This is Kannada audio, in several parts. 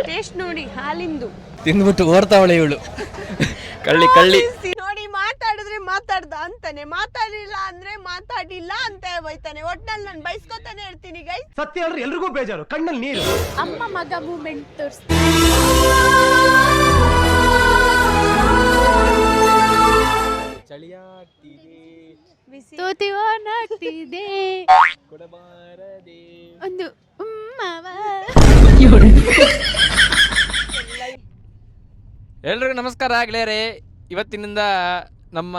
ಟೇಸ್ಟ್ ನೋಡಿ ಹಾಲಿಂದು ತಿಂದ್ಬಿಟ್ಟು ಓಡ್ತಾವಳೆ ಇವಳು. ಕಳ್ಳಿ ಕಳ್ಳಿ ನೋಡಿ, ಮಾತಾಡಿದ್ರೆ ಮಾತಾಡ್ದ ಅಂತಾನೆ, ಮಾತಾಡಿಲ್ಲ ಅಂದ್ರೆ ಮಾತಾಡಿಲ್ಲ ಅಂತ ಬೈತಾನೆ. ಒಟ್ನಲ್ಲಿ ನಾನು ಬೈಸ್ಕೊತಾನೆ ಇರ್ತೀನಿ ಗೈ. ಸತ್ಯ ಹೇಳ್ರಿ ಎಲ್ರಿಗೂ ಬೇಜಾರು, ಕಣ್ಣಲ್ಲಿ ನೀರು. ಅಮ್ಮ ಮಗ ಮೂಮೆಂಟ್ ತೋರಿಸ್ತೀನಿ. ತೋತಿ ಓನಾಗ್ತಿದೆ ಒಂದು ಎಲ್ರಿಗೂ ನಮಸ್ಕಾರ ಗೆಳೆಯರೇ. ಇವತ್ತಿನಿಂದ ನಮ್ಮ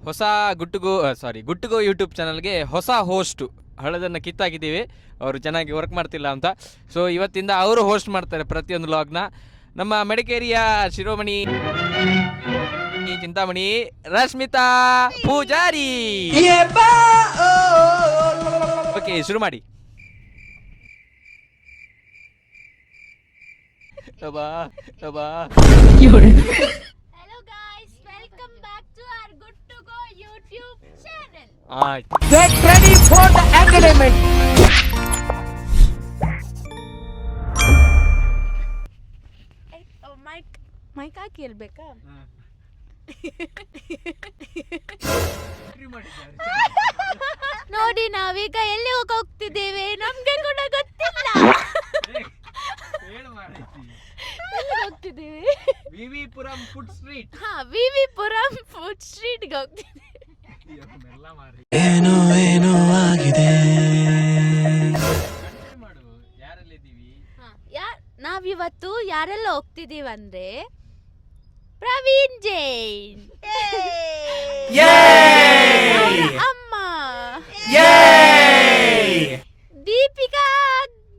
ಹೊಸ ಗುಟ್ಟುಗೋ ಯೂಟ್ಯೂಬ್ ಚಾನಲ್ಗೆ ಹೊಸ ಹೋಸ್ಟು ಹಳದನ್ನು ಕಿತ್ತಾಕಿದ್ದೀವಿ. ಅವರು ಚೆನ್ನಾಗಿ ವರ್ಕ್ ಮಾಡ್ತಿಲ್ಲ ಅಂತ. ಸೊ ಇವತ್ತಿಂದ ಅವರು ಹೋಸ್ಟ್ ಮಾಡ್ತಾರೆ ಪ್ರತಿಯೊಂದು ವ್ಲಾಗ್ನ. ನಮ್ಮ ಮಡಿಕೇರಿಯ ಶಿರೋಮಣಿ ಚಿಂತಾಮಣಿ ರಶ್ಮಿತಾ ಪೂಜಾರಿ. ಓಕೆ, ಶುರು ಮಾಡಿ. Hello guys, welcome back to our Good to Go YouTube channel. Get ready for the academic. Mic ಹಾಕಿ ಹೇಳ್ಬೇಕಾ? ನೋಡಿ, ನಾವೀಗ ಎಲ್ಲಿ ಹೋಗ್ತಿದ್ದೇವೆ ನಮ್ಗೆ ಕೂಡ ಗೊತ್ತಿಲ್ಲ. ಹೋಗ್ತಿದ್ದೀವಿ VV Puram food street. VV Puram food ಸ್ಟ್ರೀಟ್ಗೆ ಹೋಗ್ತಿದ್ದೀವಿ. ಏನೋ ಏನೋ ಆಗಿದೆ. ನಾವಿವತ್ತು ಯಾರೆಲ್ಲ ಹೋಗ್ತಿದೀವಿ ಅಂದ್ರೆ ಪ್ರವೀಣ್ ಜೈನ್, ಅಮ್ಮ ದೀಪಿಕಾ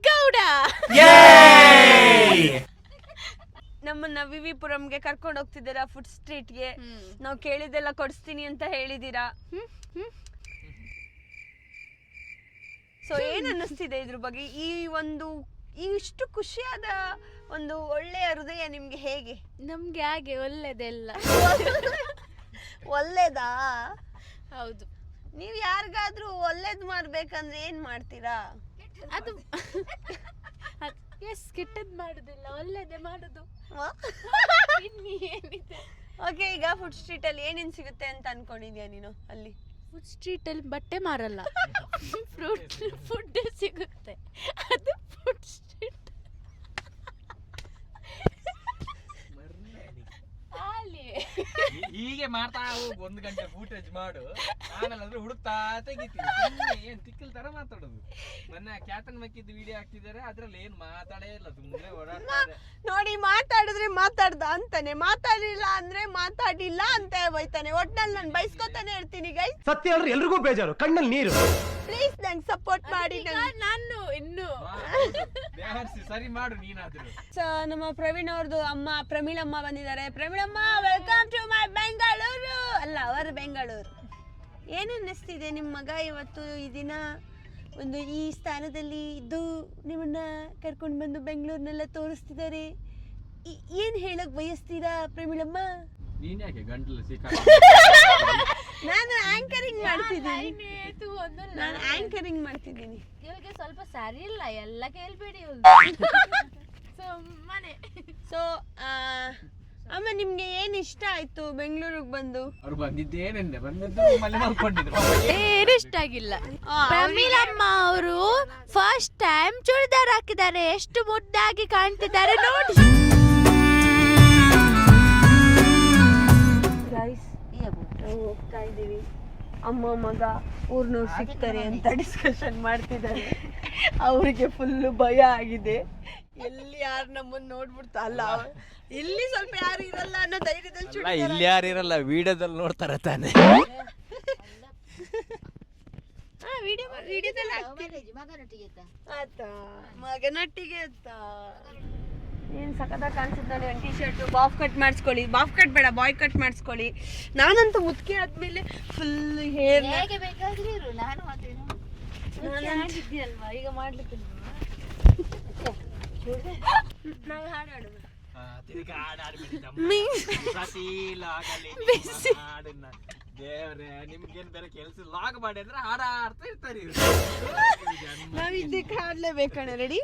ಗೌಡ, ನಮ್ಮನ್ನ ವಿವಿಪುರಂಗೆ ಕರ್ಕೊಂಡು ಹೋಗ್ತಿದ್ದೀರಾ, ಫುಡ್ ಸ್ಟ್ರೀಟ್ಗೆ. ನಾವು ಕೇಳಿದ್ದೆಲ್ಲ ಕೊಡಿಸ್ತೀನಿ ಅಂತ ಹೇಳಿದೀರಾ. ಸೊ ಏನ್ ಅನ್ನಿಸ್ತಿದೆ ಇದ್ರ ಬಗ್ಗೆ? ಇಷ್ಟು ಖುಷಿಯಾದ ಒಂದು ಒಳ್ಳೆಯ ಹೃದಯ ನಿಮ್ಗೆ ಹೇಗೆ? ನಮ್ಗೆ ಹಾಗೆ ಒಳ್ಳೇದೆಲ್ಲ ಒಳ್ಳೇದಾ? ಹೌದು. ನೀವ್ ಯಾರಿಗಾದ್ರೂ ಒಳ್ಳೇದ್ ಮಾಡ್ಬೇಕಂದ್ರೆ ಏನ್ ಮಾಡ್ತೀರಾ? ಅದು ಎಸ್, ಕೆಟ್ಟದ್ ಮಾಡುದಿಲ್ಲ, ಒಳ್ಳೇದೇ ಮಾಡುದು. ಓಕೆ, ಈಗ ಫುಡ್ ಸ್ಟ್ರೀಟ್ ಅಲ್ಲಿ ಏನೇನ್ ಸಿಗುತ್ತೆ ಅಂತ ಅನ್ಕೊಂಡಿದ್ಯಾ ನೀನು? ಅಲ್ಲಿ ಫುಡ್ ಸ್ಟ್ರೀಟ್ ಅಲ್ಲಿ ಬಟ್ಟೆ ಮಾರಲ್ಲ, ಫುಡ್ ಸಿಗುತ್ತೆ. ಅದು ಫುಡ್ ಸ್ಟ್ರೀಟ್. ಹೀಗೆ ಮಾಡ್ತಾ ಹೋಗಿ 1 ಗಂಟೆ ಫೂಟೇಜ್ ಮಾಡು, ಆಮೇಲೆ ಅಂದ್ರೆ ಹುಡುಕ್ತಾ ತೆಗಿತೀವಿ. ಏನ್ ತಿಕ್ಕಲ್ ತರ ಮಾತಾಡೋದು. ಮೊನ್ನೆ ಕ್ಯಾಟನ್ ಮಕ್ಕಿದ್ದು ವಿಡಿಯೋ ಹಾಕ್ತಿದ್ದಾರೆ, ಅದ್ರಲ್ಲಿ ಏನ್ ಮಾತಾಡೇ ಇಲ್ಲ, ಸುಮ್ಮನೆ ಓಡಾಡ್ತಾರೆ. ನೋಡಿ, ಮಾತಾಡಿದ್ರೆ ಮಾತಾಡ್ದ ಅಂತಾನೆ, ಮಾತಾಡಿಲ್ಲ ಅಂದ್ರೆ ಮಾತಾಡಿಲ್ಲ ಅಂತ ಬೈತಾನೆ. ಒಟ್ನಲ್ಲಿ ನಾನು ಬೈಸ್ಕೊತಾನೆ ಇರ್ತೀನಿ ಗೈ. ಸತ್ಯ ಹೇಳ್ರಿ ಎಲ್ರಿಗೂ ಬೇಜಾರು, ಕಣ್ಣಲ್ಲಿ ನೀರು. ಪ್ಲೀಸ್ ನಂಗೆ ಸಪೋರ್ಟ್ ಮಾಡಿ. ನಾನು ಇನ್ನು ಸರಿ ಮಾಡು ನೀನಾದ್ರು. ನಮ್ಮ ಪ್ರವೀಣ್ ಅವ್ರದ್ದು ಅಮ್ಮ ಪ್ರಮೀಳಮ್ಮ ಬಂದಿದ್ದಾರೆ. ಪ್ರಮೀಳಮ್ಮ, ವೆಲ್ಕಮ್ ಟು ಮೈ ಬೆಂಗಳೂರು. ಅಲ್ಲ, ಅವರ ಬೆಂಗಳೂರು. ಏನು ಅನ್ನಿಸ್ತಿದೆ ನಿಮ್ಮ ಮಗ ಇವತ್ತು ಈ ದಿನ ಒಂದು ಈ ಸ್ಥಾನದಲ್ಲಿ ಇದ್ದು ನಿಮ್ಮನ್ನ ಕರ್ಕೊಂಡು ಬಂದು ಬೆಂಗಳೂರಿನೆಲ್ಲ ತೋರಿಸ್ತಿದ್ದಾರೆ? ಏನ್ ಹೇಳಕ್ ಬಯಸ್ತೀರಾ ಪ್ರಮೀಳಮ್ಮ? ನೀನ್ ಯಾಕೆ ಗಂಟಲು ನಾನು ಆಂಕರಿಂಗ್ ಮಾಡ್ತಿದ್ದೀನಿ. ಇವಾಗ ಸ್ವಲ್ಪ ಸರಿ ಇಲ್ಲ, ಎಲ್ಲ ಕೇಳ್ಬೇಡಿ ಸುಮ್ಮನೆ. ಸೊ ಅಮ್ಮ, ನಿಮ್ಗೆ ಏನ್ ಇಷ್ಟ ಆಯ್ತು ಬೆಂಗಳೂರಿಗೆ ಬಂದು? ಅವ್ರು ಬಂದಿದ್ದೇನೆಂದೆ ಮಲ್ಕೊಂಡಿದ್ರು, ಏನು ಇಷ್ಟ ಆಗಿಲ್ಲ. ಪ್ರಮೀಳಮ್ಮ ಅವರು ಫಸ್ಟ್ ಟೈಮ್ ಚೂಡಿದಾರ್ ಹಾಕಿದ್ದಾರೆ, ಎಷ್ಟು ಮುದ್ದಾಗಿ ಕಾಣ್ತಿದ್ದಾರೆ ನೋಡಿ. ಹೋಗ್ತಾ ಇದೀವಿ, ಅಮ್ಮ ಮಗ ಊರ್ನವ್ರು ಸಿಗ್ತಾರೆ ಅಂತ ಡಿಸ್ಕಷನ್ ಮಾಡ್ತಿದ್ದಾರೆ. ಅವ್ರಿಗೆ ಫುಲ್ಲು ಭಯ ಆಗಿದೆ. ಎಲ್ಲಿ ಯಾರು ನಮ್ಮನ್ನ ನೋಡ್ಬಿಡ್ತಾ ಅಲ್ಲ, ಇಲ್ಲಿ ಸ್ವಲ್ಪ ಯಾರು ಇರಲ್ಲ ಅನ್ನೋ ಧೈರ್ಯದಲ್ಲಿ. ಇಲ್ಲಿ ಯಾರು ಇರಲ್ಲ, ವಿಡಿಯೋದಲ್ಲಿ ನೋಡ್ತಾರ ತಾನೆ. ವಿಡಿಯೋದಲ್ಲಿ ಮಗನೊಟ್ಟಿಗೆ ಏನ್ ಸಖತ್ತಾಗಿ ಕಾಣಿಸುತ್ತಾನೆ. ಒಂದು ಟಿ ಶರ್ಟ್ ಬಾಫ್ ಕಟ್ ಮಾಡಿಸ್ಕೊಳ್ಳಿ, ಬಾಫ್ ಕಟ್ ಬೇಡ ಬಾಯ್ ಕಟ್ ಮಾಡಿಸ್ಕೊಳ್ಳಿ. ನಾನಂತೂ ಮುದ್ಕೆ ಆದ್ಮೇಲೆ ಫುಲ್ ಹೇರ್ ಅಲ್ವಾ, ಈಗ ಮಾಡ್ಲಿಕ್ಕೆ ನಾವು ಹಾಡಾಡೋದು. ದೇವ್ರೆ ನಿಮ್ಗೇನ್ ಬೇರೆ ಕೆಲಸ ಲಾಗ್ ಮಾಡಿ ಅಂದ್ರೆ ಹಾಡ ಆಡ್ತಾ ಇರ್ತಾರೆ ನಾವ್ ಇದಕ್ಕೆ ಹಾಡ್ಲೇಬೇಕಣ್ಣ. ರೆಡಿ?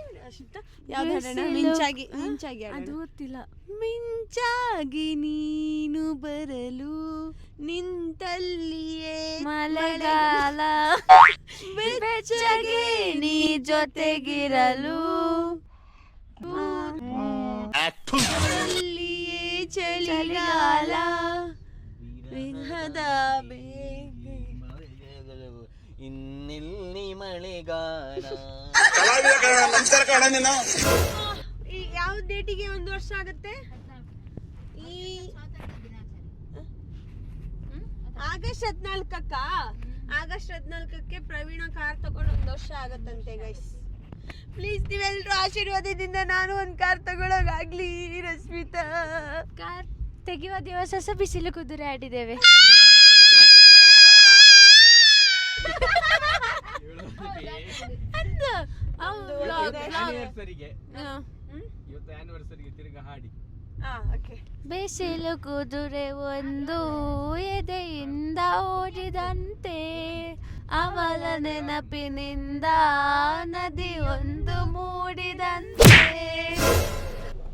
ಯಾವ್ದು ಹಾಡೋಣ? ಮಿಂಚಾಗಿ ಮಿಂಚಾಗಿ ಅದು ಗೊತ್ತಿಲ್ಲ. ಮಿಂಚಾಗಿ ನೀನು ಬರಲು ನಿಂತಲ್ಲಿಯೇ ಮಳೆಗಾಲ ಬೆಚ್ಚಗೆ ನೀ ಜೊತೆಗಿರಲು ಅಲ್ಲಿಯೇ ಚಳಿಗಾಲ ವಿರಹದ ಬೇಗೆ. ಇನ್ನಿಲ್ಲಿ ಮಳೆಗಾಲ. ಈ ಯಾವ ಡೇಟಿಗೆ 1 ವರ್ಷ ಆಗುತ್ತೆ? ಈ ಆಗಸ್ಟ್ 14ಕ್ಕ ಆಗಸ್ಟ್ 14ಕ್ಕೆ ಪ್ರವೀಣ ಕಾರ್ ತಗೊಂಡು 1 ವರ್ಷ ಆಗತ್ತಂತೆ ಗೈಸ್. ಪ್ಲೀಸ್ ನೀವೆಲ್ಲರೂ ಆಶೀರ್ವಾದದಿಂದ ನಾನು ಒಂದು ಕಾರ್ ತಗೊಳಗಾಗ್ಲಿ. ರಶ್ಮಿತಾ, ಕಾರ್ ತೆಗೆಯುವ ದಿವಸ ಸಹ ಬಿಸಿಲು ಕುದುರೆ ಆಡಿದ್ದೇವೆ. ಇವತ್ತು ಆನಿವರ್ಸರಿಗೆ ತಿರುಗ ಹಾಡಿ. ಬಿಸಿಲು ಕುದುರೆ ಒಂದು ಎದೆಯಿಂದ ಓಡಿದಂತೆ ಅವಳ ನೆನಪಿನಿಂದ ನದಿ ಒಂದು ಮೂಡಿದಂತೆ.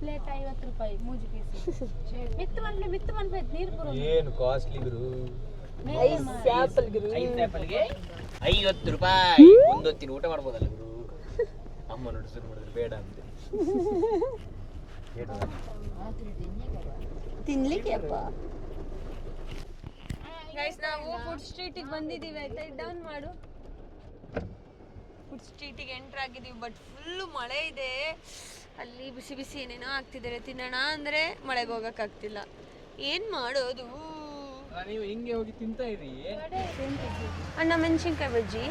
ಪ್ಲೇಟ್ 50 ರೂಪಾಯಿ ಮೂಜಿ ಪೀಸ್. ಮಿತ್ತು ಮನ್ಪೆ ನೀರು ಪುರ ಏನು ಕಾಸ್ಟ್ಲಿ ಗುರು. 5 ಆಪಲ್ಗೆ 50 ರೂಪಾಯಿ. ಒಂದೊತ್ತಿನ ಊಟ ಮಾಡ್ಬೋದಲ್ಲ ಗುರು. ಅಮ್ಮ ನೋಡಿ ಶುರು ಮಾಡಿದ್ರೆ ಬೇಡ ಅಂತ ತಿನ್ಲಿಕ್ಕೆ ಅಪ್ಪ. ಗೈಸ್ ನಾವು ಫುಡ್ ಸ್ಟ್ರೀಟಿಗೆ ಬಂದಿದ್ದೀವಿ ಆಯ್ತಾ. ಡೌನ್ ಮಾಡು. ಫುಡ್ ಸ್ಟ್ರೀಟಿಗೆ ಎಂಟರ್ ಆಗಿದ್ದೀವಿ. ಬಟ್ ಫುಲ್ಲು ಮಳೆ ಇದೆ ಅಲ್ಲಿ. ಬಿಸಿ ಬಿಸಿ ಏನೇನೋ ಆಗ್ತಿದ್ದಾರೆ. ತಿನ್ನೋಣ ಅಂದರೆ ಮಳೆಗೆ ಹೋಗೋಕ್ಕಾಗ್ತಿಲ್ಲ. ಏನು ಮಾಡೋದು? ನೀವು ಹಿಂಗೆ ಹೋಗಿ ತಿಂತಾ ಇರಿ. ಅಣ್ಣ ಮೆಣಸಿನ್ಕಾಯಿ ಬಜ್ಜಿ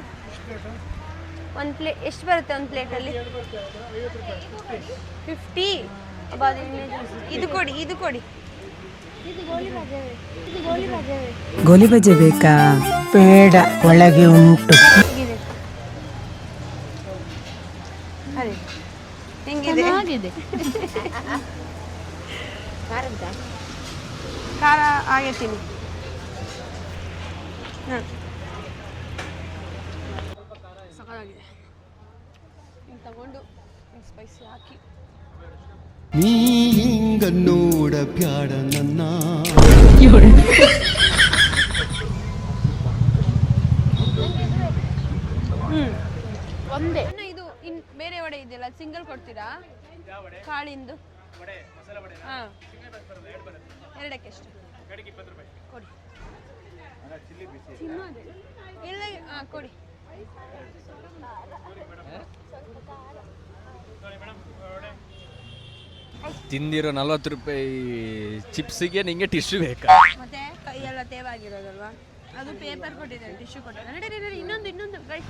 ಒಂದು ಪ್ಲೇಟ್ ಎಷ್ಟು ಬರುತ್ತೆ? ಒಂದು ಪ್ಲೇಟಲ್ಲಿ 50. ಇದು ಕೊಡಿ, ಇದು ಕೊಡಿ. ಗೋಲಿ ಬಜೆ ಬೇಕಾ? ಬೇಡ, ಒಳಗೆ ಉಂಟು. ಅದೇ ಹೆಂಗಿದೆ? ಖಾರ ಆಗೈತೀನಿ. ಸಖತ್ತಾಗಿದೆ. ಹಿಂಗೆ ತಗೊಂಡು ಸ್ಪೈಸಿ ಹಾಕಿ. ನೀ ಹಿಂಗ ನೋಡ ಬ್ಯಾಡ ನನ್ನ ಒಂದೇ ಇದು. ಇನ್ ಬೇರೆ ವಡೆ ಇದೆಯಲ್ಲ, ಸಿಂಗಲ್ ಕೊಡ್ತೀರಾ? ಕಾಳಿಂದು ಹಾಂ, ಎರಡಕ್ಕೆ ಎಷ್ಟು ಕೊಡಿ. ಇಲ್ಲ ಹಾಂ ಕೊಡಿ. ತಿಂದಿರೋ 40 ರೂಪಾಯಿ ಚಿಪ್ಸಿಗೆ ನಿಂಗೆ ಟಿಶ್ಯೂ ಬೇಕಾ? ಮತ್ತೆ ಕೈಯೆಲ್ಲ ತೇವಾಗಿರೋದಲ್ವಾ? ಅದು ಪೇಪರ್ ಕೊಟ್ಟಿದ್ದಾರೆ, ಟಿಶ್ಯೂ ಕೊಟ್ಟಿದ್ದಾರೆ. ನಡಿ ಇನ್ನೊಂದು ಗೈ.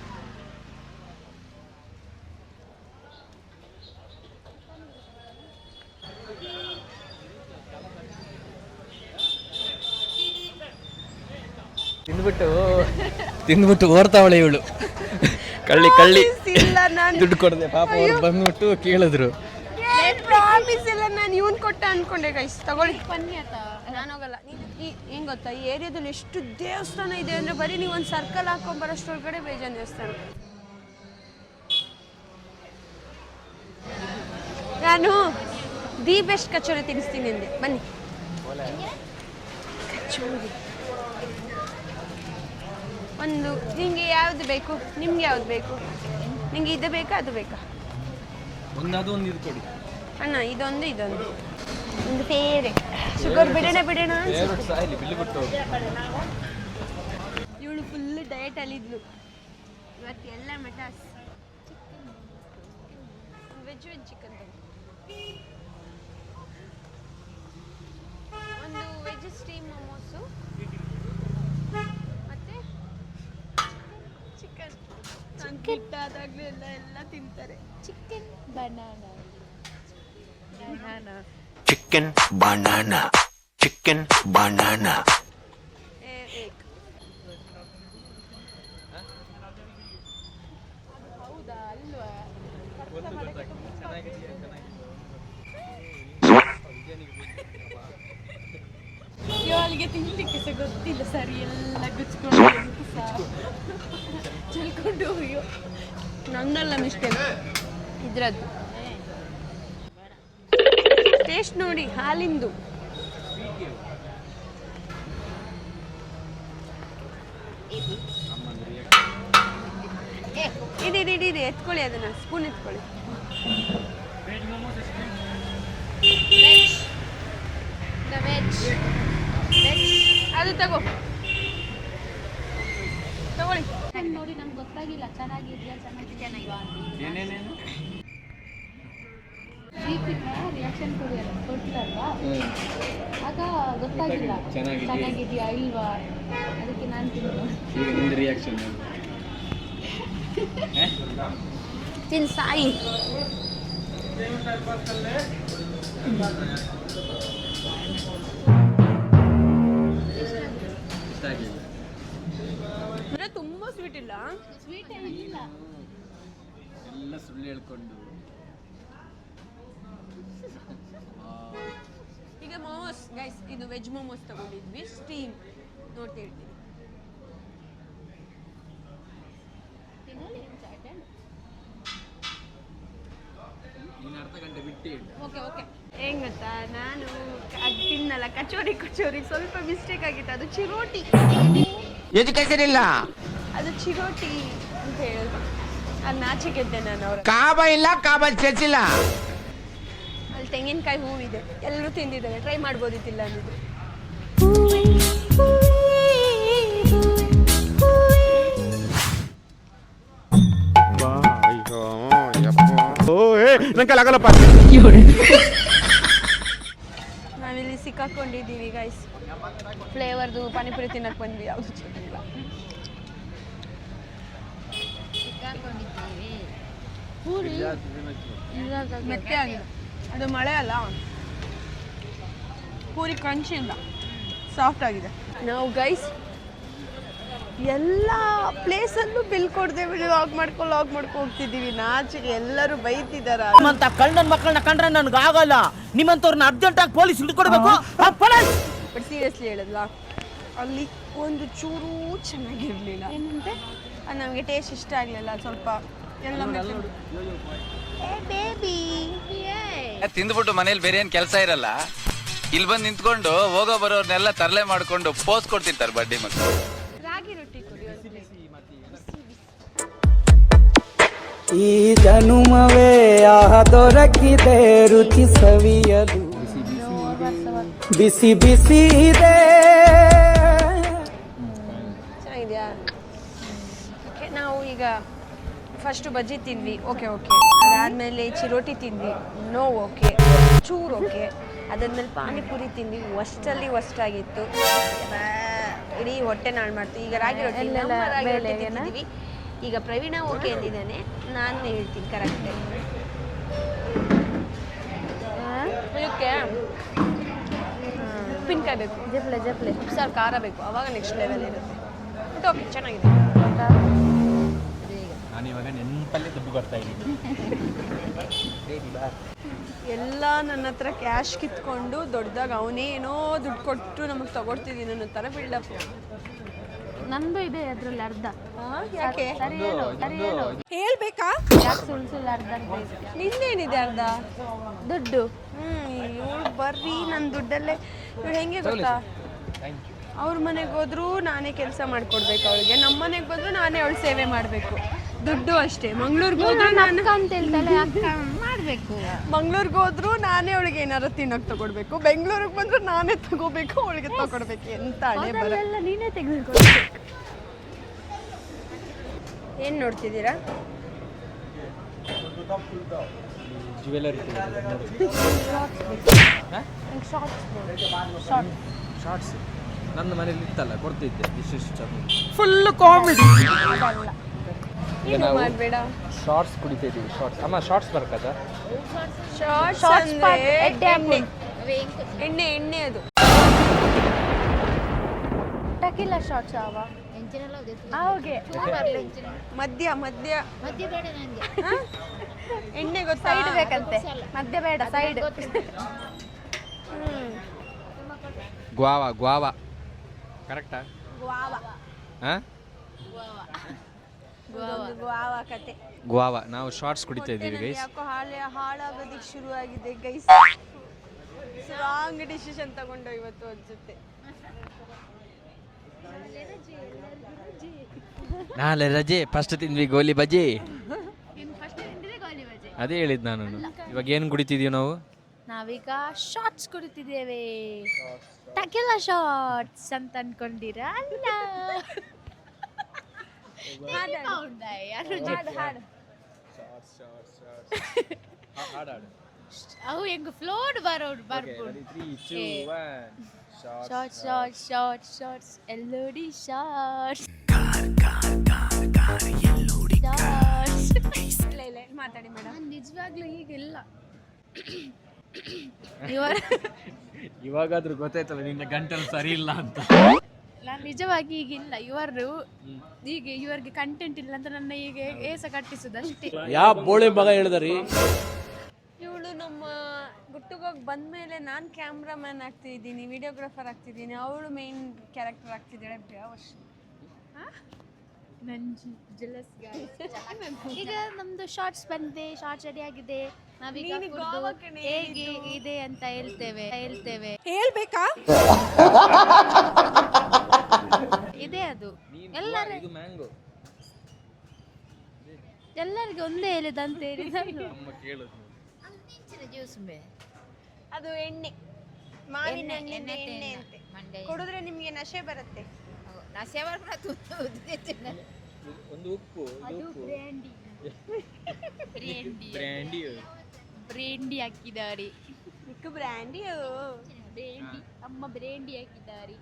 ತಿಂದ್ಬಿಟ್ಟು ಓಡ್ತಾವಳೆ ಇವಳು. ಕಳ್ಳಿ ಇಲ್ಲ ನಾನು ದುಡ್ಡು ಕೊಡದೆ ಪಾಪ ಅವ್ರು ಬಂದ್ಬಿಟ್ಟು ಕೇಳಿದ್ರು. ಪ್ರಾಮಿಸ್ ಇಲ್ಲ, ನಾನು ಇವನ್ ಕೊಟ್ಟ ಅನ್ಕೊಂಡೆ ಗೈಸ್. ತಗೊಳ್ಳಿ. ನಾನು ಹೋಗಲ್ಲ. ಹೆಂಗ್ ಗೊತ್ತಾ, ಈ ಏರಿಯಾದಲ್ಲಿ ಎಷ್ಟು ದೇವಸ್ಥಾನ ಇದೆ ಅಂದ್ರೆ ಬರೀ ನೀವು ಒಂದು ಸರ್ಕಲ್ ಹಾಕೊಂಬರೋಷ್ಟ್ರೊಳಗಡೆ ಬೇಜಾನ್ ದೇವಸ್ಥಾನ. ನಾನು ದಿ ಬೆಸ್ಟ್ ಕಚೋರಿ ತಿನ್ನಿಸ್ತೀನಿ ಅಂದೆ. ಬನ್ನಿ. ಕಚೋರಿ ಒಂದು. ನಿಂಗೆ ಯಾವ್ದು ಬೇಕು? ನಿಮ್ಗೆ ಯಾವ್ದು ಬೇಕು? ನಿಂಗೆ ಇದು ಬೇಕಾ ಅದು ಬೇಕಾ? ಒಂದು ಇದು ಕೊಡಿ ಅಣ್ಣ. ಇದೊಂದು ಒಂದು ಬೇರೆ ಶುಗರ್ ಬಿಡೋಣ ಇವಳು ಫುಲ್ ಡಯಟ್ ಅಲ್ಲಿದ್ಲು ಇವತ್ತು. ಎಲ್ಲ ಮಟಾಸ್ ವೆಜ್ ಚಿಕನ್. ಒಂದು ವೆಜ್ ಸ್ಟೀಮ್ ಮೊಮೋಸು ಮತ್ತೆ ಚಿಕನ್. ಗಿಟ್ಟಾದಾಗ್ಲೂ ಎಲ್ಲ ತಿಂತಾರೆ. Chicken banana. ಚಿಕನ್ ಬನಾನಾ ಹೌದಾ ಅಲ್ವಾ? ಇವಳಿಗೆ ತಿನ್ಲಿಕ್ಕೆ ಸಹ ಗೊತ್ತಿಲ್ಲ ಸರಿ, ಎಲ್ಲ ಗುಚ್ಕೊಂಡು ಚೆಲ್ಕೊಂಡು ಹೋಗಿ. ನಂದಲ್ಲ ಮಿಸ್ಟೇಕ್, ಇದ್ರದ್ದು. ಟೇಸ್ಟ್ ನೋಡಿ, ಹಾಲಿಂದು. ಇಡಿ ಎತ್ಕೊಳ್ಳಿ, ಅದನ್ನ ಸ್ಪೂನ್ ಎತ್ಕೊಳ್ಳಿ. ಅದು ತಗೊಳ್ಳಿ. ನೋಡಿ ನಮ್ಗೆ ಗೊತ್ತಾಗಿಲ್ಲ ಚೆನ್ನಾಗಿದ್ಯಾ ಚೆನ್ನಾಗಿಲ್ವಾ ರಿಯಾಕ್ಷನ್ ಕೊಡ್ತಾರಲ್ವಾ, ಆಗ ಗೊತ್ತಾಗಿಲ್ಲ ಚೆನ್ನಾಗಿದ್ಯಾ ಇಲ್ವಾ, ಅದಕ್ಕೆ ನಾನು ತಿಂದು ರಿಯಾಕ್ಷನ್ ತಿನ್ ಸಾಯಿ. ಅಂದ್ರೆ ತುಂಬಾ ಸ್ವೀಟ್ ಇಲ್ಲ, ಸ್ವೀಟ್ ಇಲ್ಲ. ಎಲ್ಲ ಸುಳ್ಳು ಹೇಳ್ಕೊಂಡು. ಈಗ ಮೋಮೋಸ್ ಗೈಸ್, ಇದು ವೆಜ್ ಮೋಮೋಸ್ ತಗೊಂಡಿದ್ವಿ, ಸ್ಟೀಮ್ ನೋಡ್ತಿರ್ತೀವಿ. ಅರ್ಧ ಗಂಟೆ ಬಿಟ್ಟು ಓಕೆ ಓಕೆ. ಹೆಂಗ್ ಗೊತ್ತಾ, ನಾನು ಅದು ತಿನ್ನಲ್ಲ, ಕಚೋರಿ ಸ್ವಲ್ಪ ಮಿಸ್ಟೇಕ್ ಆಗಿತ್ತು. ಅದು ಚಿರೋಟಿ, ಎಜುಕೇಶನ್ ಇಲ್ಲ, ಅದು ಚಿರೋಟಿ ಅಂತ ಹೇಳಿದ್ರು. ಅದು ನಾಚಿಕೆದ್ದೆ ನಾನು. ಅವ್ರ ಕಾಬ ಇಲ್ಲ, ಕಾಬ ಚರ್ಚಿಲ್ಲ. ಅಲ್ಲಿ ತೆಂಗಿನಕಾಯಿ ಹೂವಿದೆ, ಎಲ್ಲರೂ ತಿಂದಿದ್ದಾರೆ, ಟ್ರೈ ಮಾಡ್ಬೋದಿತ್ತಿಲ್ಲ ಅನ್ನೋದು. ನಾವಿಲ್ಲಿ ಸಿಕ್ಕಾಕೊಂಡಿದ್ದೀವಿ ಗೈಸ್. ಫ್ಲೇವರ್ದು ಪಾನಿಪುರಿ ತಿನ್ನಕ್ಕೆ ಬಂದ್ವಿ, ಯಾವುದು ಚೆನ್ನಾಗಿಲ್ಲ. ಪೂರಿ ಮೆತ್ತೆ ಆಗಿದೆ, ಅದು ಮಳೆ ಅಲ್ಲ, ಪೂರಿ ಕ್ರಂಚಿ ಇಲ್ಲ, ಸಾಫ್ಟ್ ಆಗಿದೆ. ನಾವು ಗೈಸ್ ಎಲ್ಲ ಪ್ಲೇಸಲ್ಲೂ ಬಿಲ್ ಕೊಡ್ದೇವೆ, ಲಾಗ್ ಮಾಡ್ಕೊಂಡು ಹೋಗ್ತಿದ್ದೀವಿ. ನಾಚಿಗೆ ಎಲ್ಲರೂ ಬೈತಿದಾರ. ನಿಮ್ಮಂತ ಕಳ್ಳನ್ ಮಕ್ಕಳನ್ನ ಕಂಡ್ರೆ ನನ್ಗೆ ಆಗಲ್ಲ. ನಿಮ್ಮಂತವ್ರನ್ನ ಅರ್ಜೆಂಟ್ ಆಗಿ ಪೊಲೀಸ್ ಹಿಡ್ಕೊಡ್ಬೇಕು. ಬಟ್ ಸೀರಿಯಸ್ಲಿ ಹೇಳಿದ್ಲ, ಅಲ್ಲಿ ಒಂದು ಚೂರು ಚೆನ್ನಾಗಿರ್ಲಿಲ್ಲ. ಏನಂತೆ ಅದು ನಮಗೆ ಟೇಸ್ಟ್ ಇಷ್ಟ ಆಗಲಿಲ್ಲ. ಸ್ವಲ್ಪ ಎಲ್ಲ ಬೇಬಿ ತಿಂದ್ಬಿಟ್ಟು ಮನೇಲಿ ಬೇರೆ ಏನ್ ಕೆಲಸ ಇರಲ್ಲ, ಇಲ್ಲಿ ಬಂದು ನಿಂತ್ಕೊಂಡು ಹೋಗೋ ಬರೋರ್ನೆಲ್ಲ ತರಲೆ ಮಾಡ್ಕೊಂಡು ಪೋಸ್ ಕೊಡ್ತಿರ್ತಾರೆ ಬಡ್ಡಿ ಮಕ್ಕಳು. ರಾಗಿ ರೊಟ್ಟಿ ಕೊಡಿ. ಈ ಜನುಮವೇ ಆಹ ದೊರಕಿದೆ ರುಚಿ ಸವಿಯಲು, ಬಿಸಿ ಬಿಸಿ ಇದೆ. ಚೆನ್ನಾಗಿದೆಯಾ? ಓಕೆ, ನಾವು ಈಗ ಫಸ್ಟು ಬಜ್ಜಿ ತಿಂದ್ವಿ, ಓಕೆ. ಅದಾದಮೇಲೆ ಚಿರೋಟಿ ತಿಂದ್ವಿ, ನೋ ಓಕೆ. ಚೂರು ಓಕೆ. ಅದಾದ್ಮೇಲೆ ಪಾನಿಪುರಿ ತಿಂದ್ವಿ, ಅಷ್ಟಾಗಿತ್ತು, ಇಡೀ ಹೊಟ್ಟೆ ನಾಳು ಮಾಡ್ತೀವಿ. ಈಗ ರಾಗಿ ರೊಟ್ಟಿ ತಿಂದಿದ್ದೀವಿ. ಈಗ ಪ್ರವೀಣ ಓಕೆ ಅಂದಿದ್ದಾನೆ, ನಾನು ಹೇಳ್ತೀನಿ ಕರೆಕ್ಟೇ. ಇದಕ್ಕೆ ಉಪ್ಪಿನಕಾಯಿ ಬೇಕು, ಜಪ್ಲೆ ಉಪ್ಸಾರು ಖಾರ ಬೇಕು, ಅವಾಗ ನೆಕ್ಸ್ಟ್ ಲೆವೆಲ್ ಇರುತ್ತೆ. ಬಟ್ ಓಕೆ, ಚೆನ್ನಾಗಿದೆ. ನಾನಿವಾಗ ನೆನಪಲ್ಲಿ ದುಡ್ಡು ಬರ್ತಾ ಇದ್ದೀನಿ. ಎಲ್ಲ ನನ್ನ ಹತ್ರ ಕ್ಯಾಶ್ ಕಿತ್ಕೊಂಡು ದೊಡ್ಡದಾಗ ಅವನೇನೋ ದುಡ್ಡು ಕೊಟ್ಟು ನಮಗೆ ತಗೊಡ್ತಿದ್ದೀನಿ ಅನ್ನೋ ಥರ ಬಿಲ್ಡಪ್. ನಂದು ಇದೆ ಅದ್ರಲ್ಲಿ ಅರ್ಧ. ಯಾಕೆ ಸರಿ ಹೇಳು ಹೇಳ್ಬೇಕಾ? ಯಾಕೆ ಸುಳ್ಳು ಅರ್ಧ ನಿಂದೇನಿದೆ ಅರ್ಧ ದುಡ್ಡು? ಇವಳು ಬರ್ರಿ ನನ್ನ ದುಡ್ಡಲ್ಲೇ. ಇವಳು ಹೆಂಗೆ ಗೊತ್ತಾ, ಅವ್ರ ಮನೆಗೆ ಹೋದ್ರು ನಾನೇ ಕೆಲಸ ಮಾಡ್ಕೊಡ್ಬೇಕು ಅವಳಿಗೆ, ನಮ್ಮ ಮನೆಗೆ ಬಂದ್ರು ನಾನೇ ಅವಳು ಸೇವೆ ಮಾಡಬೇಕು. ದುಡ್ಡು ಅಷ್ಟೇ. ಮಂಗ್ಳೂರ್ಗೆ ಹೋದ್ರು ನಾನು ಅಂತ ಹೇಳ್ತಾಳೆ, ಅಕ್ಕ ಮಾಡಬೇಕು. ಮಂಗ್ಳೂರ್ಗೆ ಹೋದ್ರು ನಾನೇ ಅವಳಿಗೆ ಏನಾರು ತಿನ್ನೋಕೆ ತಗೊಡ್ಬೇಕು, ಬೆಂಗಳೂರಿಗೆ ಬಂದ್ರು ನಾನೇ ತಗೋಬೇಕು, ಅವಳಿಗೆ ತಗೊಡ್ಬೇಕು. ಎಂತ ಹಣೆ ಬರ. ಎಲ್ಲ ನೀನೇ ತೆಗೆದುಕೊಳ್ಬೇಕು. ಏನು ನೋಡ್ತಿದ್ದೀರಾ? ಜ್ಯುವೆಲರಿ ಶಾರ್ಟ್ಸ್ ನನ್ನ ಮನೇಲಿ ಇತ್ತಲ್ಲ, ಕೊಡ್ತಿದ್ದೆ ಇಷ್ಟಿಷ್ಟು. Full comedy. ಏನು ಮಾಡಬೇಡ. ಶಾರ್ಟ್ಸ್ ಕುಡಿತಾ ಇದ್ದೀವಿ. ಶಾರ್ಟ್ಸ್ ಅಮ್ಮ, ಶಾರ್ಟ್ಸ್ ಬರ್ಕದ? ಶಾರ್ಟ್ಸ್ ಎಣ್ಣೆ ಅದು. ಟಕಿಲ್ಲ ಶಾರ್ಟ್ಸ್ ಅವ ಅವಾಗೆ ಮಧ್ಯ ಎಣ್ಣೆ ಗೊತ್ತಾ? ಸೈಡ್ ಬೇಕಂತೆ, ಮಧ್ಯ ಬೇಡ, ಸೈಡ್. ಗ್ವಾವಾ ಕರೆಕ್ಟಾ? ಗ್ವಾವ ಹಾಂ, ಗ್ವಾವ ಕತೆ. ಗ್ವಾವಾ. ನಾವು ಶಾರ್ಟ್ಸ್ ಕುಡಿತಾ ಇದ್ದೀವಿ ಗೈಸ್. ಯಾಕೋ ಹಾಳಾಗೋದಿಕ್ಕೆ ಶುರು ಆಗಿದೆ ಗೈಸ್. ರಾಂಗ್ ಡಿಸಿಷನ್ ತಗೊಂಡು ಇವತ್ತು ಅನ್ಸುತ್ತೆ. ನಾಳೆ ರಜೆ, ಫಸ್ಟ್ ತಿಂದ್ವಿ ಗೋಲಿ ಬಜೆ. ಅದೇ ಹೇಳಿದ್ ನಾನು. ಇವಾಗ ಏನು ಕುಡಿತಿದೀವಿ ನಾವು? ನಾವೀಗ ಶಾರ್ಟ್ಸ್ ಕುಡಿತಿದ್ದೇವೆ. ಟಕೆಲ್ಲ ಶಾರ್ಟ್ಸ್ ಅಂತ ಅನ್ಕೊಂಡಿರ? ಅಲ್ಲ, ಅವು ಹೆಂಗ ಫ್ಲೋಡ್ ಬರೋಡು ಬರ್ಬೋದು. ಶಾರ್ಟ್ಸ್ ಶಾರ್ಟ್ಸ್ ಶಾರ್ಟ್ಸ್ ಶಾರ್ಟ್ಸ್ ಎಲ್ಲೋಡಿ ಶಾರ್ಟ್ಸ್ ಮಾತಾಡಿ ಮೇಡಮ್. ನಿಜವಾಗ್ಲೂ ಈಗಿಲ್ಲ. ಇವಾಗಾದ್ರೂ ಗೊತ್ತಾಯ್ತಲ್ಲ ನಿನ್ನ ಗಂಟಲು ಸರಿ ಇಲ್ಲ ಅಂತ. ನಾನು ನಿಜವಾಗಿ ಈಗಿಲ್ಲ. ಇವ್ರಿಗೆ ಕಂಟೆಂಟ್ ಇಲ್ಲ ಅಂತ ನನ್ನ ಈಗ ಏಸ ಕಟ್ಟಿಸುದಷ್ಟೇ. ಯಾವ ಬೋಳೆ ಮಗ ಹೇಳಿದ್ರಿ? ಇವಳು ನಮ್ಮ ಗುಟ್ಟುಗೋಗಿ ಬಂದ್ಮೇಲೆ ನಾನು ಕ್ಯಾಮ್ರಾಮನ್ ಆಗ್ತಿದ್ದೀನಿ, ವಿಡಿಯೋಗ್ರಾಫರ್ ಆಗ್ತಿದ್ದೀನಿ, ಅವಳು ಮೇನ್ ಕ್ಯಾರೆಕ್ಟರ್ ಆಗ್ತಿದ್ದಾಳೆ. ಬ್ಯಾವಶ್ ಈಗ ನಮ್ದು ಶಾರ್ಟ್ಸ್ ಬಂದಿದೆ, ಶಾರ್ಟ್ಸ್ ರೆಡಿ ಆಗಿದೆ. ನಾವೀಗ ಹೇಗೆ ಇದೆ ಅಂತ ಹೇಳ್ತೇವೆ. ಹೇಳ್ಬೇಕಾ? ಇದೆ ಅದು ಎಲ್ಲರಿಗೂ ಒಂದೇ ಹೇಳಿದಂತ ಹೇಳಿದ. ಅದು ಎಣ್ಣೆ, ಮಾವಿನ ಎಣ್ಣೆ ಅಂತೆ. ಕುಡಿದ್ರೆ ನಿಮ್ಗೆ ನಶೆ ಬರುತ್ತೆ. ಒಂದು ಉಪ್ಪು ಬ್ರ್ಯಾಂಡಿ ಹಾಕಿದ್ದಾರೆ. ಬ್ರ್ಯಾಂಡಿಯೋ ಅಮ್ಮ ಬ್ರ್ಯಾಂಡಿ ಹಾಕಿದ್ದಾರೆ.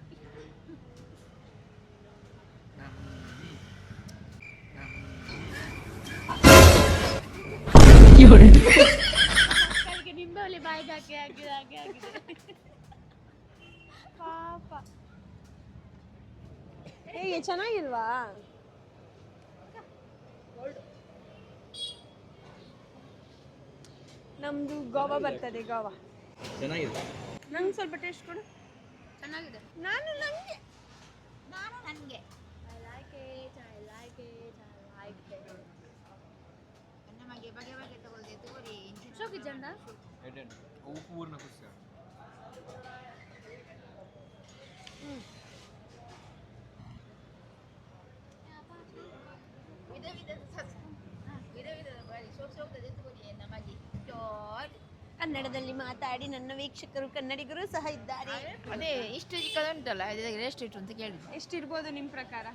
ನಿಂಬೆ ಬಾಯಿಗೆ ಹಾಕಿದೆ ಪಾಪ. ಹೇಗೆ ಚೆನ್ನಾಗಿಲ್ವಾ? ನಮ್ದು ಗೋವಾ ಬರ್ತದೆ. ಗೋವಾ ಚೆನ್ನಾಗಿದೆ. ನಂಗೆ ಸ್ವಲ್ಪ ಟೇಸ್ಟ್ ಕೊಡು. ಚೆನ್ನಾಗಿದೆ. ನಾನು ನನಗೆ ಕನ್ನಡದಲ್ಲಿ ಮಾತಾಡಿ ನನ್ನ ವೀಕ್ಷಕರು ಕನ್ನಡಿಗರು ಸಹ ಇದ್ದಾರೆ. ಅದೇ ಇಷ್ಟು ಚಿಕ್ಕದ ಉಂಟಲ್ಲ, ಎಷ್ಟು ಇಟ್ಟು ಅಂತ ಕೇಳಿದೆ. ಎಷ್ಟಿರ್ಬೋದು ನಿಮ್ಮ ಪ್ರಕಾರ?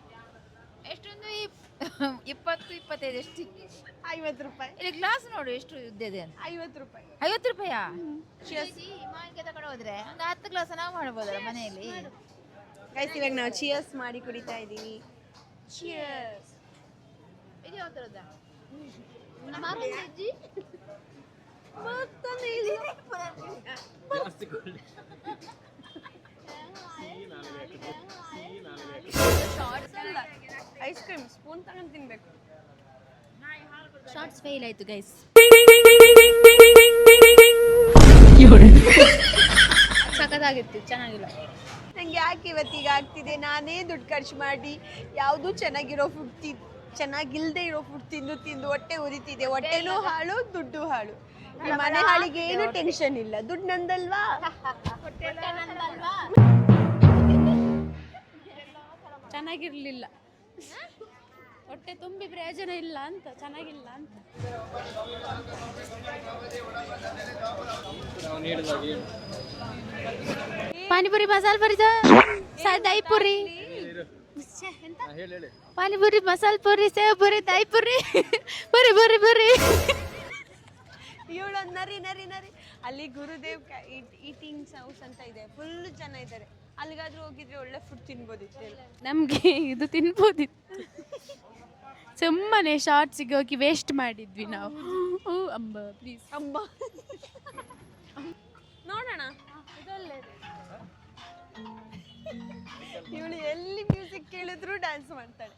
ಎಷ್ಟೊಂದು 20-25 ಎಷ್ಟು? 50 ರೂಪಾಯಿ. ಇಲ್ಲಿ ಗ್ಲಾಸ್ ನೋಡು ಎಷ್ಟು ಇದ್ದಿದೆ ಅಂತ. 50 ರೂಪಾಯಿ. 50 ರೂಪಾಯಾ? ಮಾವಿನಕಾಯಿ ತಗೊಂಡು ಹೋದ್ರೆ ಒಂದು 10 ಗ್ಲಾಸ್ ನಾವು ಮಾಡ್ಬೋದಲ್ಲ ಮನೆಯಲ್ಲಿ. ಗೈಸ್, ಇವಾಗ ನಾವು ಚಿಯರ್ಸ್ ಮಾಡಿ ಕುಡಿತಾ ಇದ್ದೀವಿ. ಚಿಯರ್ಸ್. ಇದು ಯಾವ ಥರದ? ಐಸ್ ಕ್ರೀಮ್ ಸ್ಪೂನ್ ತಗೊಂಡು ತಿನ್ಬೇಕು. ಶಾರ್ಟ್ಸ್ ಫೇಲ್ ಆಯ್ತು ಗೈಸ್. ಸಖತ್ತಾಗಿತ್ತು, ಚೆನ್ನಾಗಿಲ್ಲ. ನಂಗೆ ಯಾಕೆ ಇವತ್ತೀಗ ಆಗ್ತಿದೆ? ನಾನೇ ದುಡ್ಡು ಖರ್ಚು ಮಾಡಿ ಯಾವುದೂ ಚೆನ್ನಾಗಿರೋ ಫುಡ್ ಚೆನ್ನಾಗಿಲ್ಲದೆ ಇರೋ ಫುಡ್ ತಿಂದು ಹೊಟ್ಟೆ ಉರಿತಿದೆ. ಹೊಟ್ಟೆನೂ ಹಾಳು, ದುಡ್ಡು ಹಾಳು. ಈ ಮನೆ ಹಾಳಿಗೆ ಏನು ಟೆನ್ಷನ್ ಇಲ್ಲ. ದುಡ್ಡು ನಂದಲ್ವಾ? ಚೆನ್ನಾಗಿರ್ಲಿಲ್ಲ. ಹೊಟ್ಟೆ ತುಂಬಿ ಪ್ರಯೋಜನ ಇಲ್ಲ ಅಂತ, ಚೆನ್ನಾಗಿಲ್ಲ ಅಂತ. ಪಾನಿಪುರಿ, ಮಸಾಲ ಪುರಿ, ದಹಿ ಪುರಿ, ಪಾನಿಪುರಿ, ಮಸಾಲ ಪುರಿ, ಸೇವ್ ಪುರಿ, ದಹಿ ಪುರಿ, ಪುರಿ. ಇವಳೊಂದು ನರಿ ಅಲ್ಲಿ ಗುರುದೇವ್ ಈಟಿಂಗ್ ಹೌಸ್ ಅಂತ ಇದೆ. ಫುಲ್ ಜನ ಇದ್ದಾರೆ. ಅಲ್ಲಿಗಾದ್ರೂ ಹೋಗಿದ್ರೆ ಒಳ್ಳೆ ಫುಡ್ ತಿನ್ಬೋದಿತ್ತು. ನಮ್ಗೆ ಇದು ತಿನ್ಬೋದಿತ್ತು. ಸುಮ್ಮನೆ ಶಾರ್ಟ್ಸಿಗೆ ಹೋಗಿ ವೇಸ್ಟ್ ಮಾಡಿದ್ವಿ ನಾವು. ಅಂಬ ಪ್ಲೀಸ್ ಅಂಬ. ನೋಡೋಣ. ಇವಳು ಎಲ್ಲಿ ಮ್ಯೂಸಿಕ್ ಕೇಳಿದ್ರು ಡ್ಯಾನ್ಸ್ ಮಾಡ್ತಾಳೆ.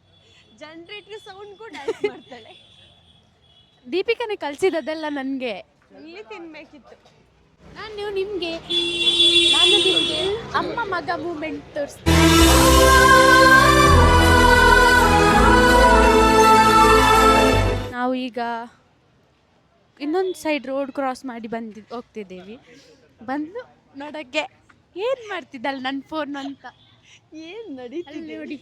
ಜನರೇಟರ್ ಸೌಂಡ್ಗೂ ಡ್ಯಾನ್ಸ್ ಮಾಡ್ತಾಳೆ. ದೀಪಿಕಾನೇ ಕಲಿಸಿದದೆಲ್ಲ ನನಗೆ. ಇಲ್ಲಿ ತಿನ್ಬೇಕಿತ್ತು. ನಾನು ನಿಮಗೆ ಅಮ್ಮ ಮಗ ಮೂಮೆಂಟ್ ತೋರಿಸ್ತೀನಿ. ನಾವು ಈಗ ಇನ್ನೊಂದು ಸೈಡ್ ರೋಡ್ ಕ್ರಾಸ್ ಮಾಡಿ ಹೋಗ್ತಿದ್ದೀವಿ. ಬಂದು ನೋಡಕ್ಕೆ ಏನು ಮಾಡ್ತಿದ್ದಲ್ಲ ನನ್ನ ಫೋನ್ ಅಂತ ಏನು ನಡೀತಿದೆ ನೋಡಿ.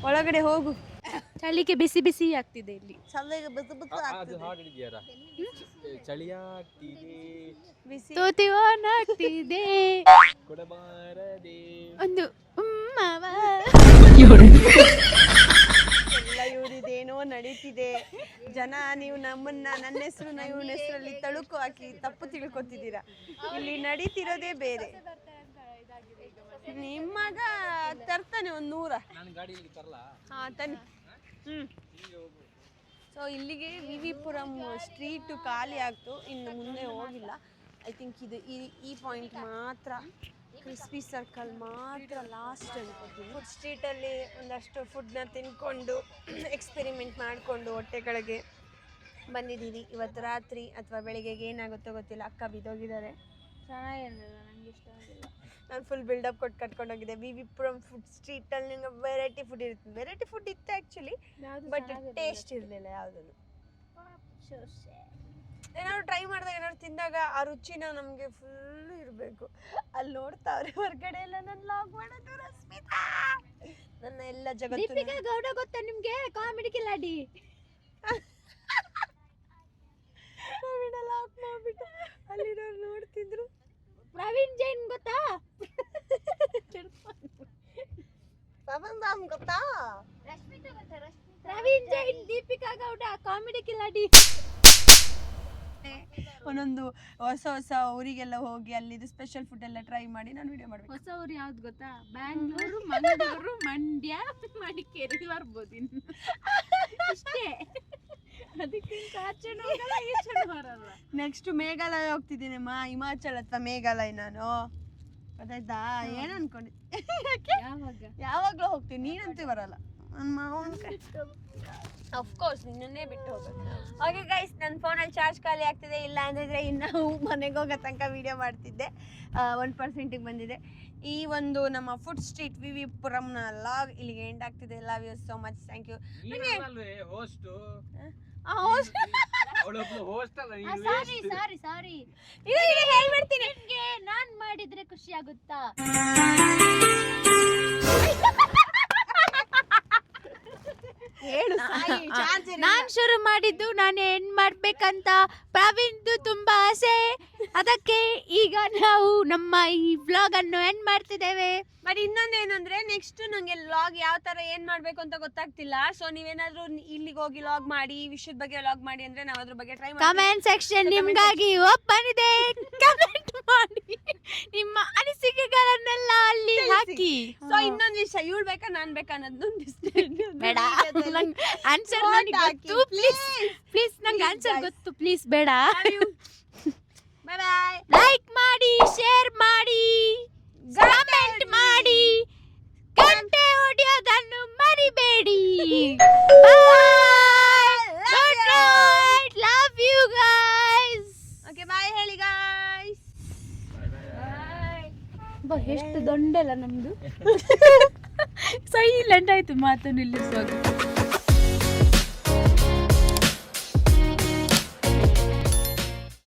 ಒಳಗಡೆ ಹೋಗು. ಚಳಿಗೆ ಬಿಸಿ ಬಿಸಿ ಆಗ್ತಿದೆ ಇಲ್ಲಿ. ಚಳಿಗೆ ಬುತ್ತು ಬಿಸಿ ತೋತಿವಾನ ಆಗ್ತಿದೆ ಒಂದು ಎಲ್ಲ ಇವ್ರಿದೇನೋ ನಡೀತಿದೆ. ಜನ ನೀವು ನನ್ನ ಹೆಸರು ಇವನ ಹೆಸರಲ್ಲಿ ತಳುಕು ಹಾಕಿ ತಪ್ಪು ತಿಳ್ಕೊತಿದ್ದೀರಾ. ಇಲ್ಲಿ ನಡೀತಿರೋದೇ ಬೇರೆ. ನಿಮ್ಮ ಮಗ ತರ್ತಾನೆ 100. ಹಾ ತನ್ನಿ. ಸೊ ಇಲ್ಲಿಗೆ ವಿವಿಪುರಂ ಸ್ಟ್ರೀಟು ಖಾಲಿ ಆಗ್ತು, ಇನ್ನು ಮುಂದೆ ಹೋಗಿಲ್ಲ. ಐ ಥಿಂಕ್ ಇದು ಈ ಪಾಯಿಂಟ್ ಮಾತ್ರ, ಕ್ರಿಸ್ಪಿ ಸರ್ಕಲ್ ಮಾತ್ರ ಲಾಸ್ಟ್ ಅನ್ಕೋತೀನಿ. ಫುಡ್ ಸ್ಟ್ರೀಟಲ್ಲಿ ಒಂದಷ್ಟು ಫುಡ್ನ ತಿನ್ಕೊಂಡು ಎಕ್ಸ್ಪೆರಿಮೆಂಟ್ ಮಾಡಿಕೊಂಡು ಹೊಟ್ಟೆ ಕೆಳಗೆ ಬಂದಿದ್ದೀರಿ. ಇವತ್ತು ರಾತ್ರಿ ಅಥವಾ ಬೆಳಿಗ್ಗೆಗೆ ಏನಾಗುತ್ತೋ ಗೊತ್ತಿಲ್ಲ. ಅಕ್ಕ ಬಿದ್ದೋಗಿದ್ದಾರೆ. ಚೆನ್ನಾಗಿರಲಿಲ್ಲ, ನನಗೆ ಇಷ್ಟ ಆಗಿಲ್ಲ. ನಾನು ಫುಲ್ ಬಿಲ್ಡಪ್ ಕೊಟ್ಟು ಕಟ್ಕೊಂಡೋಗಿದ್ದೆ. ವಿವಿಪುರಂ ಫುಡ್ ಸ್ಟ್ರೀಟಲ್ಲಿ ನಿಮಗೆ ವೆರೈಟಿ ಫುಡ್ ಇರುತ್ತೆ. ವೆರೈಟಿ ಫುಡ್ ಇತ್ತು ಆ್ಯಕ್ಚುಲಿ, ಬಟ್ ಟೇಸ್ಟ್ ಇರಲಿಲ್ಲ ಯಾವುದನ್ನು. ಏನಾದ್ರು ಟ್ರೈ ಮಾಡಿದಾಗ ಏನಾದ್ರು ತಿಂದಾಗ ಆ ರುಚಿನ ನಮಗೆ ಫುಲ್ಲು ಇರಬೇಕು. ಅಲ್ಲಿ ನೋಡ್ತಾವ್ರೆ ಹೊರಗಡೆ ಎಲ್ಲ ನನ್ನ ಲಾಗ್ ಮಾಡೋದು ರಶ್ಮಿತಾ, ನನ್ನ ಎಲ್ಲ ಜಗತ್ತು. ದೀಪಿಕಾ ಗೌಡ ಗೊತ್ತಾ ನಿಮಗೆ? ಕಾಮಿಡಿ ಕಿಲಾಡಿ ಲಾಕ್ ಮಾಡ್ಬಿಟ್ಟು ಅಲ್ಲಿರೋರು ನೋಡ್ತಿದ್ರು. ಪ್ರವೀಣ್ ಜೈನ್ ಗೊತ್ತಾ? ಗೊತ್ತಾ? ಪ್ರವೀಣ್ ಜೈನ್, ದೀಪಿಕಾ ಗೌಡ, ಕಾಮಿಡಿ ಕಿಲಾಡಿ. ಒಂದೊಂದು ಹೊಸ ಹೊಸ ಊರಿಗೆಲ್ಲ ಹೋಗಿ ಅಲ್ಲಿದು ಸ್ಪೆಷಲ್ ಫುಡ್ ಎಲ್ಲ ಟ್ರೈ ಮಾಡಿ ನಾನು ವಿಡಿಯೋ ಮಾಡ್ಬೇಕು. ಹೊಸ ಊರು ಯಾವ್ದು ಗೊತ್ತಾ? ಬ್ಯಾಂಗ್ಳೂರು, ಮಂಗಳೂರು, ಮಂಡ್ಯ, ಮಡಿಕೇರಿ ಬರ್ಬೋದು ಇನ್ನು ಇಷ್ಟೇ. ಅದಕ್ಕಿಂತ ಆಚೆನೂ ಹೋಗಲ್ಲ, ಈಚೆನೂ ಬರಲ್ಲ. ನೆಕ್ಸ್ಟ್ ಮೇಘಾಲಯ ಹೋಗ್ತಿದ್ದೀನಿ ಹಿಮಾಚಲ್ ಅಥವಾ ಮೇಘಾಲಯ. ನಾನು ಗೊತ್ತಾಯ್ತಾ? ಏನು ಅನ್ಕೊಂಡೆ. ಯಾವಾಗಲೂ ಹೋಗ್ತೀನಿ, ನೀನಂತೂ ಬರಲ್ಲ. ನನ್ನ ಮಾವನ ಅಫ್ಕೋರ್ಸ್ ನಿನ್ನನ್ನೇ ಬಿಟ್ಟು ಹೋಗೋದು. ಓಕೆ ಗೈಸ್, ನನ್ನ ಫೋನಲ್ಲಿ ಚಾರ್ಜ್ ಖಾಲಿ ಆಗ್ತಿದೆ. ಇಲ್ಲ ಅಂದರೆ ಇನ್ನು ಮನೆಗೆ ಹೋಗೋ ತನಕ ವೀಡಿಯೋ ಮಾಡ್ತಿದ್ದೆ. 1% ಬಂದಿದೆ. ಈ ಒಂದು ನಮ್ಮ ಫುಡ್ ಸ್ಟ್ರೀಟ್ ವಿವಿಪುರಂನ ಲಾಗ್ ಇಲ್ಲಿಗೆ ಎಂಡ್ ಆಗ್ತಿದೆ. Love you so much, thank you. Sorry ಹೇಳ್ಬಿಡ್ತೀನಿ. ನಿಮ್ಗೆ ನಾನ್ ಮಾಡಿದ್ರೆ ಖುಷಿ ಆಗುತ್ತಾ? ನಾನ್ ಶುರು ಮಾಡಿದ್ದು ನಾನು ಎಂಡ್ ಮಾಡ್ಬೇಕಂತ ಪ್ರವೀಣ್ದು ತುಂಬಾ ಆಸೆ. ಅದಕ್ಕೆ ಈಗ ನಾವು ನಮ್ಮ ಈ ವ್ಲಾಗ್ ಅನ್ನು ಎಂಡ್ ಮಾಡ್ತಿದ್ದೇವೆ. ಬಟ್ ಇನ್ನೊಂದೇನಂದ್ರೆ ನೆಕ್ಸ್ಟ್ ನಂಗೆ ಲಾಗ್ ಯಾವ ತರ ಏನ್ ಮಾಡ್ಬೇಕು ಅಂತ ಗೊತ್ತಾಗ್ತಿಲ್ಲ. ಸೊ ನೀವೇನಾದ್ರೂ ಇಲ್ಲಿಗೆ ಹೋಗಿ ಲಾಗ್ ಮಾಡಿ, ಈ ವಿಷಯದ ಬಗ್ಗೆ ಲಾಗ್ ಮಾಡಿ ಅಂದ್ರೆ ನಾವು ಅದ್ರ ಬಗ್ಗೆ ಟ್ರೈ ಮಾಡ್ತೀವಿ. ಕಮೆಂಟ್ ಸೆಕ್ಷನ್ ನಿಮ್ಗಾಗಿ ಓಪನ್ ಇದೆ. ಕಮೆಂಟ್ ಮಾಡಿ, ನಿಮ್ಮ ಅನಿಸಿಕೆಗಳನ್ನೆಲ್ಲ ಅಲ್ಲಿ ಹಾಕಿ. ಸೊ ಇನ್ನೊಂದು ವಿಷಯ, ಇವಳು ಬೇಕಾ ನಾನ್ ಬೇಕಾ ಅನ್ನೋದು ಬೇಡ, ಆನ್ಸರ್ ನನಗೆ ಗೊತ್ತು. ಪ್ಲೀಸ್ ನಂಗೆ ಆನ್ಸರ್ ಗೊತ್ತು, ಪ್ಲೀಸ್ ಬೇಡ. Bye bye. ಲೈಕ್ ಮಾಡಿ, ಶೇರ್ ಮಾಡಿ, ಕಮೆಂಟ್ ಮಾಡಿ, ಗಂಟೆ ಹೊಡೆಯೋದನ್ನು ಮರಿಬೇಡಿ. Good night, love you guys. Okay bye ಹೇಳಿ ಗೈಸ್. ಎಷ್ಟು ದೊಡ್ಡಲ್ಲ ನಮ್ದು. ಸೈಲೆಂಟ್ ಆಯ್ತು ಮಾತು ನಿಲ್ಲಿಸುವಾಗ.